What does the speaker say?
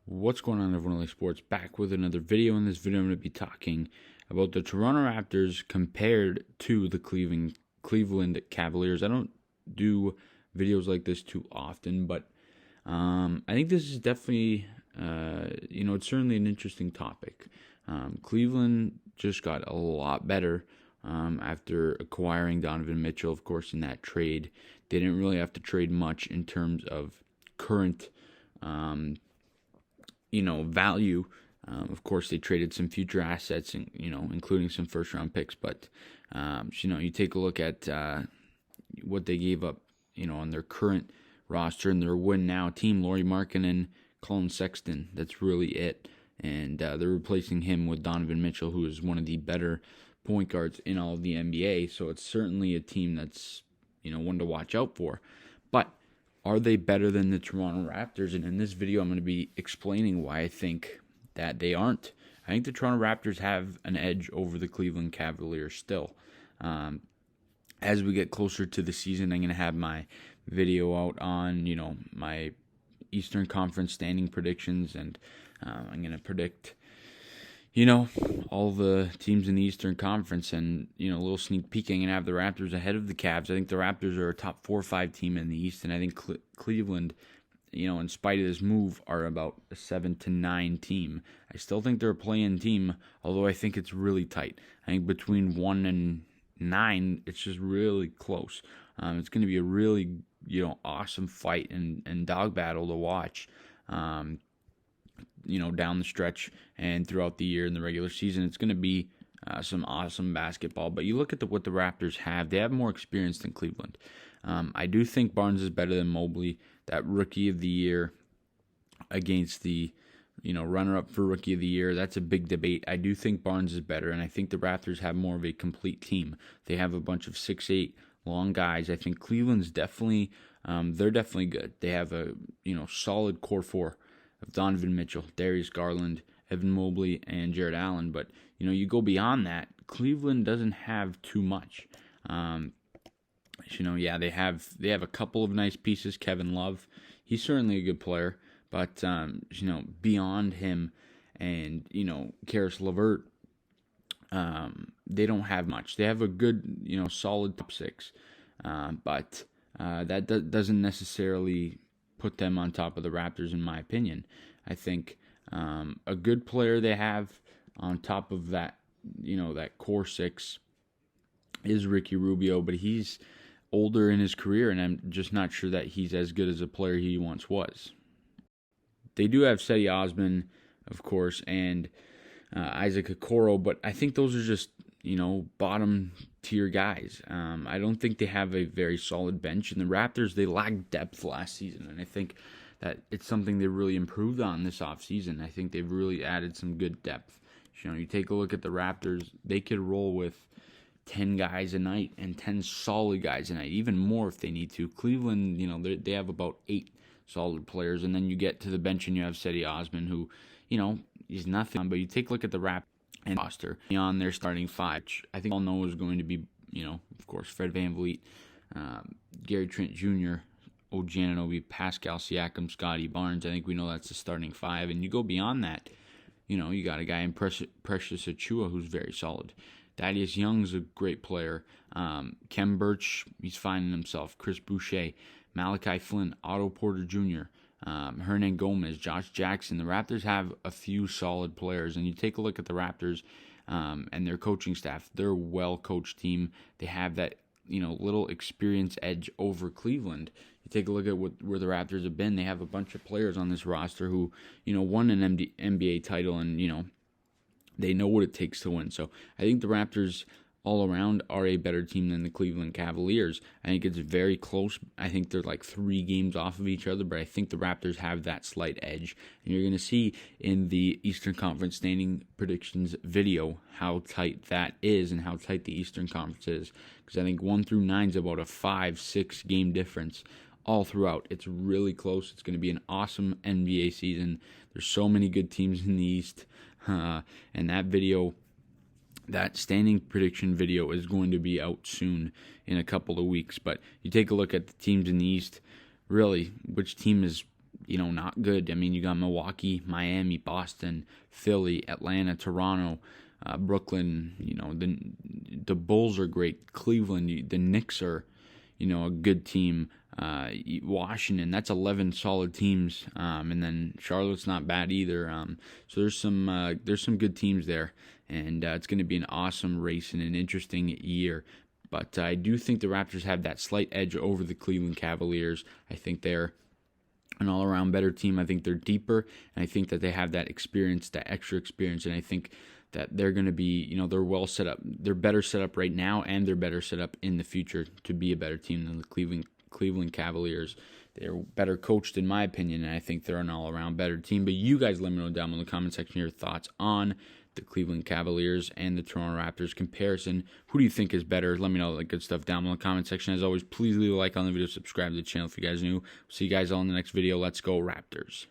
What's going on, everyone? Like Sports, back with another video. In this video, I'm going to be talking about the Toronto Raptors compared to the Cleveland Cavaliers. I don't do videos like this too often, but I think this is definitely, it's certainly an interesting topic. Cleveland just got a lot better after acquiring Donovan Mitchell, of course, in that trade. They didn't really have to trade much in terms of current value. Of course, they traded some future assets, including some first-round picks. But you take a look at what they gave up, on their current roster and their win-now team. Lauri Markkanen, Colin Sexton. That's really it. And they're replacing him with Donovan Mitchell, who is one of the better point guards in all of the NBA. So it's certainly a team that's one to watch out for. But are they better than the Toronto Raptors? And in this video, I'm going to be explaining why I think that they aren't. I think the Toronto Raptors have an edge over the Cleveland Cavaliers still. As we get closer to the season, I'm going to have my video out on, my Eastern Conference standing predictions, and I'm going to predict, all the teams in the Eastern Conference, and, a little sneak peek. I'm going to have the Raptors ahead of the Cavs. I think the Raptors are a top 4 or 5 team in the East, and I think Cleveland, in spite of this move, are about a 7 to 9 team. I still think they're a play-in team, although I think it's really tight. I think between 1 and 9, it's just really close. It's going to be a really, awesome fight and dog battle to watch. Down the stretch and throughout the year in the regular season. It's going to be some awesome basketball. But you look at what the Raptors have. They have more experience than Cleveland. I do think Barnes is better than Mobley. That Rookie of the Year against the, runner-up for Rookie of the Year, that's a big debate. I do think Barnes is better, and I think the Raptors have more of a complete team. They have a bunch of 6'8", long guys. I think Cleveland's definitely, they're definitely good. They have a, solid core 4 of Donovan Mitchell, Darius Garland, Evan Mobley, and Jarrett Allen. But, you go beyond that, Cleveland doesn't have too much. They have a couple of nice pieces. Kevin Love, he's certainly a good player. But, beyond him and, Karis LeVert, they don't have much. They have a good, solid top 6. But that doesn't necessarily put them on top of the Raptors, in my opinion. I think a good player they have on top of that, that core 6 is Ricky Rubio, but he's older in his career, and I'm just not sure that he's as good as a player he once was. They do have Cedi Osman, of course, and Isaac Okoro, but I think those are just, bottom-tier guys. I don't think they have a very solid bench. And the Raptors, they lacked depth last season, and I think that it's something they really improved on this offseason. I think they've really added some good depth. You take a look at the Raptors, they could roll with 10 guys a night and 10 solid guys a night, even more if they need to. Cleveland, they have about 8 solid players, and then you get to the bench and you have Cedi Osman, who, he's nothing. But you take a look at the Raptors and roster beyond their starting 5, which I think all know is going to be, of course, Fred VanVleet, Gary Trent Jr., OG Anunoby, Pascal Siakam, Scotty Barnes. I think we know that's the starting 5. And you go beyond that, you got a guy in Precious Achiuwa who's very solid. Thaddeus Young's a great player. Kem Birch, he's finding himself. Chris Boucher, Malachi Flynn, Otto Porter Jr., Hernan Gomez, Josh Jackson. The Raptors have a few solid players, and you take a look at the Raptors and their coaching staff. They're a well-coached team. They have that little experience edge over Cleveland. You take a look at where the Raptors have been. They have a bunch of players on this roster who won an NBA title, and they know what it takes to win. So I think the Raptors all around are a better team than the Cleveland Cavaliers. I think it's very close. I think they're like 3 games off of each other, but I think the Raptors have that slight edge. And you're going to see in the Eastern Conference standing predictions video how tight that is and how tight the Eastern Conference is. Because I think 1 through 9 is about a 5-6 game difference all throughout. It's really close. It's going to be an awesome NBA season. There's so many good teams in the East. And that video, that standing prediction video, is going to be out soon in a couple of weeks. But you take a look at the teams in the East, really, which team is not good. I mean, you got Milwaukee, Miami, Boston, Philly, Atlanta, Toronto, Brooklyn. The Bulls are great. Cleveland, the Knicks are, a good team. Washington, that's 11 solid teams, and then Charlotte's not bad either. So there's some good teams there, and it's going to be an awesome race and an interesting year. But I do think the Raptors have that slight edge over the Cleveland Cavaliers. I think they're an all-around better team. I think they're deeper, and I think that they have that experience, that extra experience, and I think that they're going to be, they're well set up. They're better set up right now, and they're better set up in the future to be a better team than the Cleveland Cavaliers. They're better coached, in my opinion, and I think they're an all-around better team. But you guys let me know down in the comment section your thoughts on the Cleveland Cavaliers and the Toronto Raptors comparison. Who do you think is better? Let me know the good stuff down in the comment section. As always, please leave a like on the video, subscribe to the channel if you guys are new. See you guys all in the next video. Let's go Raptors.